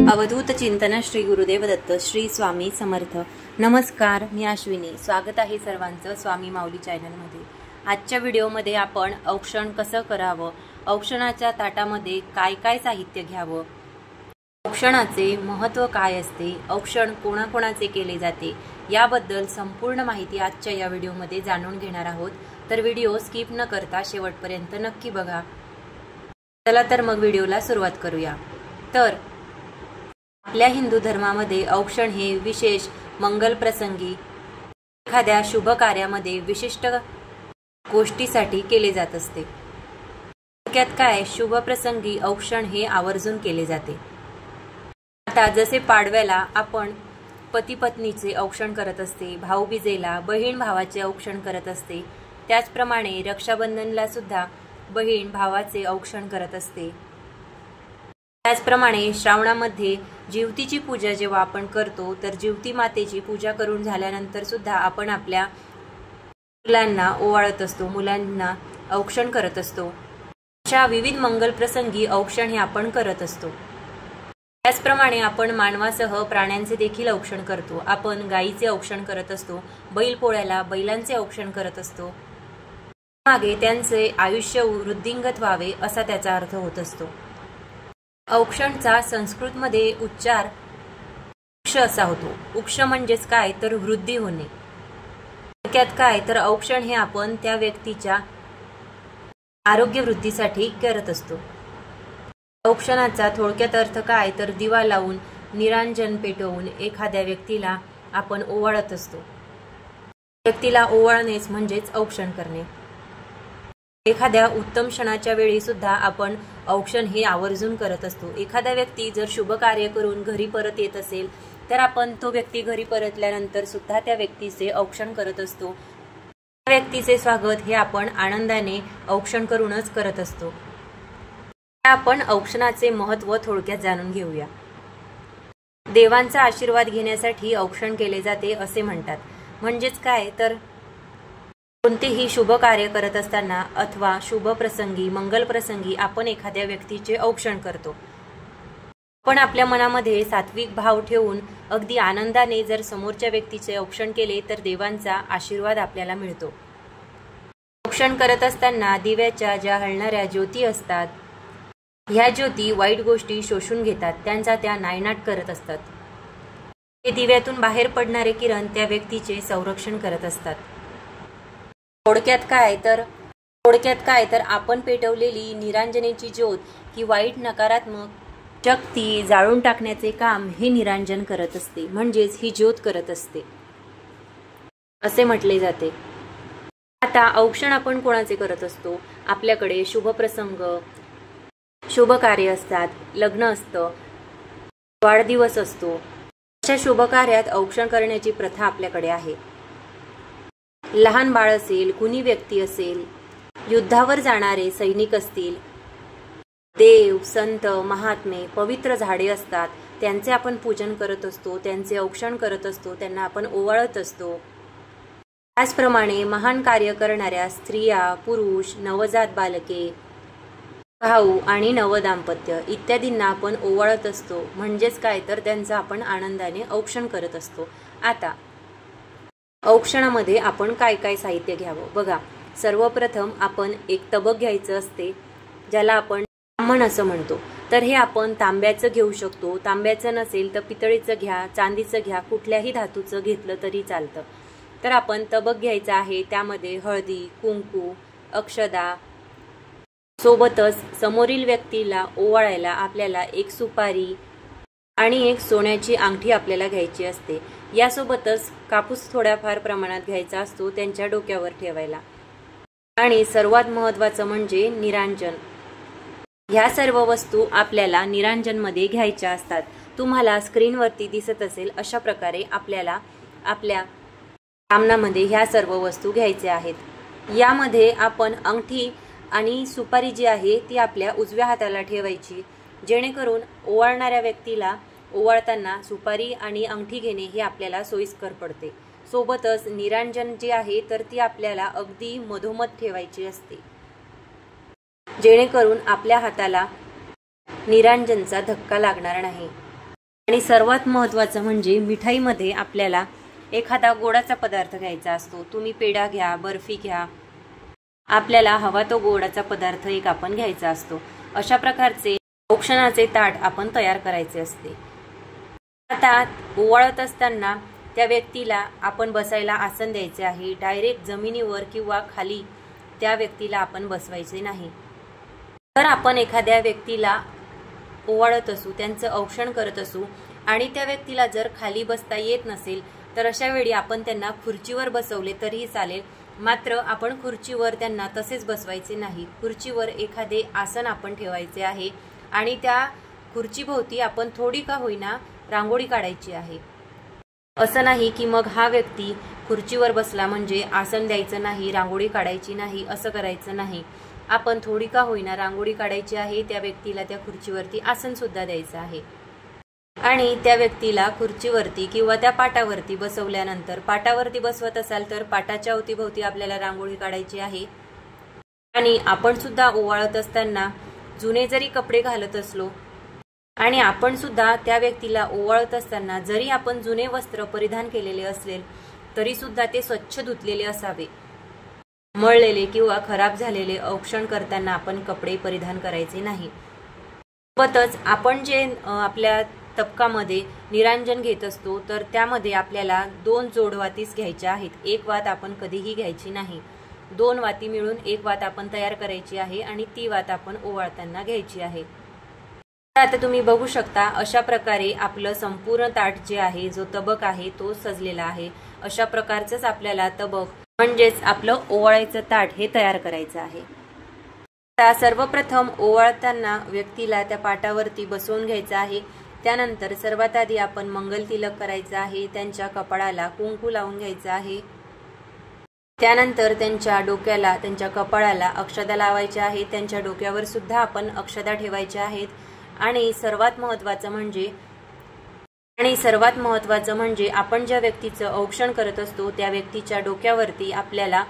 अवधूत चिंतन श्री गुरुदेव दत्त श्री स्वामी समर्थ। नमस्कार, मी अश्विनी। स्वागत आहे सर्वांचं स्वामी माऊली चॅनलमध्ये। आजच्या व्हिडिओमध्ये आपण औक्षण कसं करावं, औक्षणाच्या ताटामध्ये काय काय साहित्य घ्यावं, औक्षणाचे महत्त्व काय असते, औक्षण कोणाकोणाचे केले जाते याबद्दल संपूर्ण माहिती आजच्या या व्हिडिओमध्ये जाणून घेणार आहोत। तर व्हिडिओ स्किप न करता शेवटपर्यंत नक्की बघा। चला तर मग व्हिडिओला सुरुवात करूया। तर आपल्या हिंदू धर्मामध्ये औक्षण हे विशेष मंगल प्रसंगी, एखाद्या शुभ कार्यामध्ये, विशिष्ट गोष्टीसाठी केले जात असते। थोडक्यात काय, शुभ प्रसंगी औक्षण हे आवर्जून केले जाते। आता जसे पाडव्याला आपण पती पत्नीचे औक्षण करत असते, भाऊबीजेला बहीण भावाचे औक्षण करत असते, त्याचप्रमाणे रक्षाबंधनला सुद्धा बहीण भावाचे औक्षण करत असते। त्याचप्रमाणे श्रावणामध्ये जिवतीची पूजा जेव्हा आपण करतो, तर जिवती मातेची पूजा करून झाल्यानंतर सुद्धा आपण आपल्या मुलांना ओवाळत असतो, मुलांना औक्षण करत असतो। अशा विविध मंगल प्रसंगी औक्षण हे आपण करत असतो। त्याचप्रमाणे आपण मानवासह प्राण्यांचे देखील औक्षण करतो। आपण गायीचे औक्षण करत असतो, बैलपोळ्याला बैलांचे औक्षण करत असतो। मागे त्यांचे आयुष्य वृद्धिंगत व्हावे असा त्याचा अर्थ होत असतो। औक्षणचा संस्कृतमध्ये उच्चार उक्ष असा होतो। उक्ष म्हणजेच काय, तर वृद्धी होणे। थोडक्यात काय, तर औक्षण हे आपण त्या व्यक्तीच्या आरोग्य वृद्धीसाठी करत असतो। औक्षणाचा थोडक्यात अर्थ काय, तर दिवा लावून निरांजन पेटवून एखाद्या व्यक्तीला आपण ओवाळत असतो। व्यक्तीला ओवाळणेच म्हणजेच औक्षण करणे। एखाद्या उत्तम क्षणाच्या वेळी सुद्धा आपण औक्षण हे आवर्जून करत असतो। एखादा व्यक्ती जर शुभ कार्य करून घरी परत येत असेल, तर आपण तो व्यक्ती घरी परतल्यानंतर सुद्धा त्या व्यक्तीचे औक्षण करत असतो। त्या व्यक्तीचे स्वागत हे आपण आनंदाने औक्षण करूनच करत असतो। आपण औक्षणाचे महत्त्व थोडक्यात जाणून घेऊया। देवांचा आशीर्वाद घेण्यासाठी औक्षण केले जाते असे म्हणतात। म्हणजेच काय, तर कोणतेही शुभ कार्य करत असताना अथवा शुभ प्रसंगी, मंगल प्रसंगी आपण एखाद्या व्यक्तीचे औक्षण करतो। पण आपल्या मनामध्ये सात्विक भाव ठेवून अगदी आनंदाने जर समोरच्या व्यक्तीचे औक्षण केले, तर देवांचा आशीर्वाद आपल्याला मिळतो। औक्षण करत असताना दिव्याच्या ज्या हलणाऱ्या ज्योती असतात, ह्या ज्योती वाईट गोष्टी शोषून घेतात, त्यांचा त्या नायनाट करत असतात। हे दिव्यातून बाहेर पडणारे किरण त्या व्यक्तीचे संरक्षण करत असतात। थोडक्यात काय तर आपण पेटवलेली निरांजनेची ज्योत ही वाईट नकारात्मक शक्ती जाळून टाकण्याचे काम हे निरांजन करत असते, म्हणजेच ही ज्योत करत असते असे म्हटले जाते। आता औक्षण आपण कोणाचे करत असतो? आपल्याकडे शुभ प्रसंग, शुभ कार्य असतात, लग्न असतं, वाढदिवस असतो। अशा शुभ कार्यात औक्षण करण्याची प्रथा आपल्याकडे आहे। लहान बाळ असेल, कुणी व्यक्ती असेल, युद्धावर जाणारे सैनिक असतील, देव, संत, महात्मे, पवित्र झाडे असतात, त्यांचे आपण पूजन करत असतो, त्यांचे औक्षण करत असतो, त्यांना आपण ओवाळत असतो। त्याचप्रमाणे महान कार्य करणाऱ्या स्त्रिया, पुरुष, नवजात बालके, भाऊ आणि नवदाम्पत्य इत्यादींना आपण ओवाळत असतो। म्हणजेच काय, तर त्यांचं आपण आनंदाने औक्षण करत असतो। आता औक्षणामध्ये आपण काय काय साहित्य घ्यावं बघा। सर्वप्रथम आपण एक तबक घ्यायचं असते, ज्याला आपण ब्राह्मण असं म्हणतो। तर हे आपण तांब्याचं घेऊ शकतो, तांब्याचं नसेल तर पितळेचं घ्या, चांदीचं घ्या, कुठल्याही धातूचं घेतलं तरी चालतं। तर आपण तबक घ्यायचं आहे, त्यामध्ये हळदी, कुंकू, अक्षदा, सोबतच समोरील व्यक्तीला ओवाळायला आपल्याला एक सुपारी आणि एक सोन्याची अंगठी आपल्याला घ्यायची असते। यासोबतच कापूस थोड्याफार प्रमाणात घ्यायचा असतो त्यांच्या डोक्यावर ठेवायला। आणि सर्वात महत्त्वाचं म्हणजे निरांजन। ह्या सर्व वस्तू आपल्याला निरांजनमध्ये घ्यायच्या असतात। तुम्हाला स्क्रीनवरती दिसत असेल अशा प्रकारे आपल्याला आपल्या सामनामध्ये ह्या सर्व वस्तू घ्यायच्या आहेत। यामध्ये आपण अंगठी आणि सुपारी जी आहे ती आपल्या उजव्या हाताला ठेवायची, जेणेकरून ओवाळणाऱ्या व्यक्तीला ओवाळताना सुपारी आणि अंगठी घेणे हे आपल्याला सोयीस्कर पडते। सोबतच निरांजन जी आहे तर ती आपल्याला अगदी मधोमध ठेवायची असते, जेणेकरून आपल्या हाताला निरांजनचा धक्का लागणार नाही। आणि सर्वात महत्त्वाचं म्हणजे मिठाईमध्ये आपल्याला एखादा गोडाचा पदार्थ घ्यायचा असतो। तुम्ही पेढा घ्या, बर्फी घ्या, आपल्याला हवा तो गोडाचा पदार्थ एक आपण घ्यायचा असतो। अशा प्रकारचे औक्षणाचे ताट आपण तयार करायचे असते। आता ओवाळत असताना त्या व्यक्तीला आपण बसायला आसन द्यायचे आहे। डायरेक्ट जमिनीवर किंवा खाली त्या व्यक्तीला आपण बसवायचे नाही। तर आपण एखाद्या व्यक्तीला ओवाळत असू, त्यांचं औक्षण करत असू आणि त्या व्यक्तीला जर खाली बसता येत नसेल तर अशा वेळी आपण त्यांना खुर्चीवर बसवले तरीही चालेल, मात्र आपण खुर्चीवर त्यांना तसेच बसवायचे नाही। खुर्चीवर एखादे आसन आपण ठेवायचे आहे आणि त्या खुर्चीभोवती आपण थोडी का होईना रांगोळी काढायची आहे। असं नाही की मग हा व्यक्ती खुर्चीवर बसला म्हणजे आसन द्यायचं नाही, रांगोळी काढायची नाही, असं करायचं नाही। आपण थोडी का होईना रांगोळी काढायची आहे, त्या व्यक्तीला त्या खुर्चीवरती आसन सुद्धा द्यायचं आहे। आणि त्या व्यक्तीला खुर्चीवरती किंवा त्या पाटावरती बसवल्यानंतर, पाटावरती बसवत असाल तर पाटाच्या अवतीभोवती आपल्याला रांगोळी काढायची आहे। आणि आपण सुद्धा ओवाळत असताना जुने जरी कपडे घालत असलो आणि आपण सुद्धा त्या व्यक्तीला ओवाळत असताना जरी आपण जुने वस्त्र परिधान केलेले असेल तरी सुद्धा ते स्वच्छ धुतलेले असावे। मळलेले किंवा खराब झालेले औक्षण करताना आपण कपडे परिधान करायचे नाही। सोबतच आपण जे आपल्या तबकामध्ये निरांजन घेत असतो तर त्यामध्ये आपल्याला 2 जोड वातीस घ्यायच्या आहेत। एक वात आपण कधीही घ्यायची नाही। 2 वाती मिळून एक वात आपण तयार करायची आहे आणि ती वात आपण ओवाळताना घ्यायची आहे। आता तुम्ही बघू शकता अशा प्रकारे आपलं संपूर्ण ताट जे आहे, जो तबक आहे तो सजलेला आहे। अशा प्रकारचंच आपल्याला तबक म्हणजेच आपलं ओवाळायचं ताट हे तयार करायचं आहे। आता सर्वप्रथम ओवाळताना व्यक्तीला त्या पाटावरती बसवून घ्यायचं आहे। त्यानंतर सर्वात आधी आपण मंगलतिलक करायचं आहे, त्यांच्या कपाळाला कुंकू लावून घ्यायचं आहे। त्यानंतर त्यांच्या डोक्याला, त्यांच्या कपाळाला अक्षदा लावायच्या आहेत। त्यांच्या डोक्यावर सुद्धा आपण अक्षदा ठेवायच्या आहेत। आणि सर्वात महत्त्वाचं म्हणजे आपण ज्या व्यक्तीचं औक्षण करत असतो त्या व्यक्तीच्या डोक्यावरती आपल्याला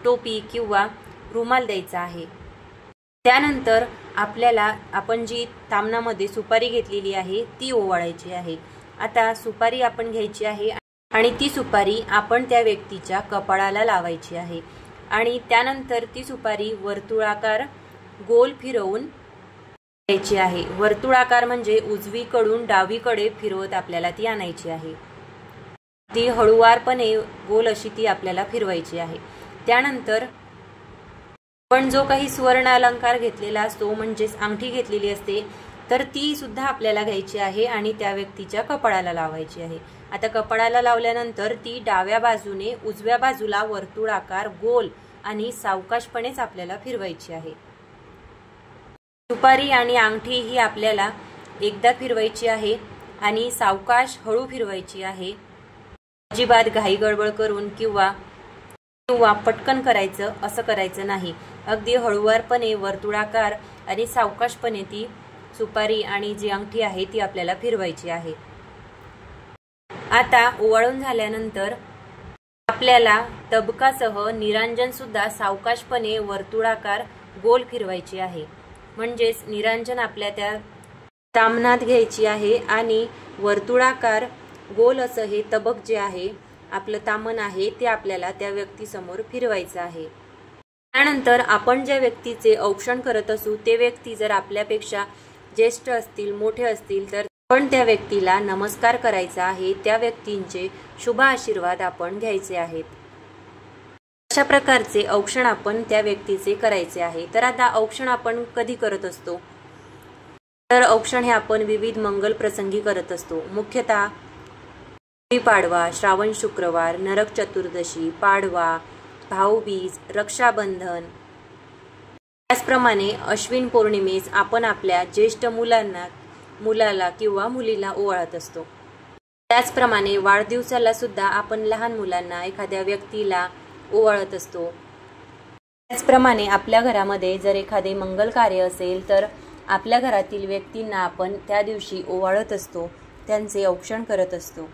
टोपी किंवा रुमाल द्यायचा आहे। त्यानंतर आपल्याला आपण जी तामणामध्ये सुपारी घेतलेली आहे ती ओवाळायची आहे। आता सुपारी आपण घ्यायची आहे आणि ती सुपारी आपण त्या व्यक्तीच्या कपाळाला लावायची आहे आणि त्यानंतर ती सुपारी वर्तुळाकार गोल फिरवून घ्यायची आहे। वर्तुळाकार म्हणजे उजवीकडून डावीकडे फिरवत आपल्याला ती आणायची आहे। ती हळूवारपणे गोल अशी ती आपल्याला फिरवायची आहे। त्यानंतर पण जो काही सुवर्ण अलंकार घेतलेला असतो म्हणजेच अंगठी घेतलेली असते तर ती सुद्धा आपल्याला घ्यायची आहे आणि त्या व्यक्तीच्या कपाळाला लावायची आहे। आता कपाळाला लावल्यानंतर ती डाव्या बाजूने उजव्या बाजूला वर्तुळाकार गोल आणि सावकाशपणेच आपल्याला फिरवायची आहे। सुपारी आणि अंगठी ही आपल्याला एकदा फिरवायची आहे आणि सावकाश हळू फिरवायची आहे। अजिबात घाई गडबड करून किंवा पटकन करायचं असं करायचं नाही। अगदी हळूवारपणे वर्तुळाकार आणि सावकाशपणे ती सुपारी आणि जी अंगठी आहे ती आपल्याला फिरवायची आहे। आता ओवाळून झाल्यानंतर आपल्याला तबकासह निरांजन सुद्धा सावकाशपणे वर्तुळाकार गोल फिरवायची आहे। म्हणजेच निरांजन आपल्या त्या तामणात घ्यायची आहे आणि वर्तुळाकार गोल असं हे तबक जे आहे, आपलं तामण आहे ते आपल्याला त्या व्यक्तीसमोर फिरवायचं आहे। त्यानंतर आपण ज्या व्यक्तीचे औक्षण करत असू ते व्यक्ती जर आपल्यापेक्षा ज्येष्ठ असतील, मोठे असतील तर आपण त्या व्यक्तीला नमस्कार करायचा आहे। त्या व्यक्तींचे शुभ आशीर्वाद आपण घ्यायचे आहेत। अशा प्रकारचे औक्षण आपण त्या व्यक्तीचे करायचे आहे। तर आता औक्षण आपण कधी करत असतो तर औक्षण हे आपण विविध मंगल प्रसंगी करत असतो। मुख्यतः पाडवा, श्रावण शुक्रवार, नरक चतुर्दशी, पाडवा, भाऊबीज, रक्षाबंधन, त्याचप्रमाणे अश्विन पौर्णिमेस आपण आपल्या ज्येष्ठ मुलाला किंवा मुलीला ओवाळत असतो। त्याचप्रमाणे वाढदिवसाला सुद्धा आपण लहान मुलांना, एखाद्या व्यक्तीला ओवाळत असतो। त्याचप्रमाणे आपल्या घरामध्ये जर एखादे मंगल कार्य असेल तर आपल्या घरातील व्यक्तींना आपण त्या दिवशी ओवाळत असतो, त्यांचे औक्षण करत असतो।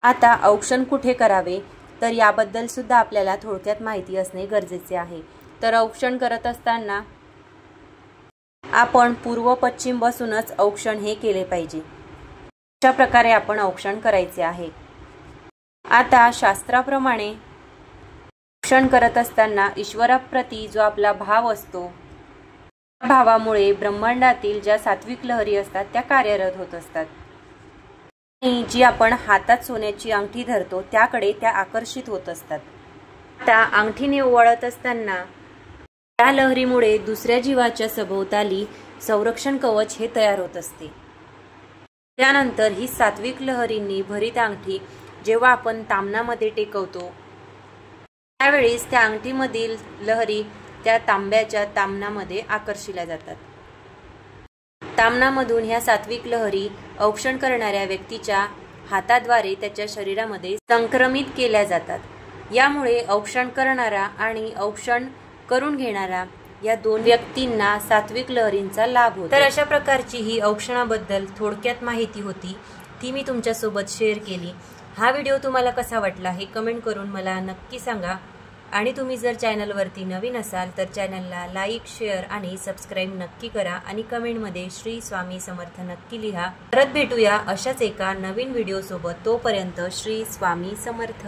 आता औक्षण कुठे करावे तर याबद्दल सुद्धा आपल्याला थोडक्यात माहिती असणे गरजेचे आहे। तर औक्षण करत असताना आपण पूर्व पश्चिम बसूनच औक्षण हे केले पाहिजे। अशा प्रकारे आपण औक्षण करायचे आहे। आता शास्त्राप्रमाणे औक्षण करत असताना ईश्वराप्रती जो आपला भाव असतो, त्या भावामुळे ब्रह्मांडातील ज्या सात्विक लहरी असतात त्या कार्यरत होत असतात आणि जी आपण हातात सोन्याची अंगठी धरतो त्याकडे त्या आकर्षित होत असतात। त्या अंगठीने ओवाळत असताना त्या लहरीमुळे दुसऱ्या जीवाच्या सभोवताली संरक्षण कवच हे तयार होत असते। त्यानंतर ही सात्विक लहरींनी भरित अंगठी जेव्हा आपण ताम्हणामध्ये टेकवतो त्यावेळेस त्या अंगठीमधील लहरी त्या तांब्याच्या ताम्हणामध्ये आकर्षिल्या जातात। ताम्हणामधून ह्या सात्विक लहरी औक्षण करणाऱ्या व्यक्तीच्या हाताद्वारे त्याच्या शरीरामध्ये संक्रमित केल्या जातात। यामुळे औक्षण करणारा आणि औक्षण करून घेणारा या दोन व्यक्तींना सात्विक लहरींचा लाभ होतो। तर अशा प्रकारची ही औक्षणाबद्दल थोडक्यात माहिती होती, ती मी तुमच्यासोबत शेअर केली। हा व्हिडिओ तुम्हाला कसा वाटला हे कमेंट करून मला नक्की सांगा आणि तुम्ही जर चॅनलवरती नवीन असाल तर चॅनलला लाईक, शेअर आणि सबस्क्राईब नक्की करा आणि कमेंटमध्ये श्री स्वामी समर्थ नक्की लिहा। परत भेटूया अशाच एका नवीन व्हिडिओ सोबत। तोपर्यंत श्री स्वामी समर्थ।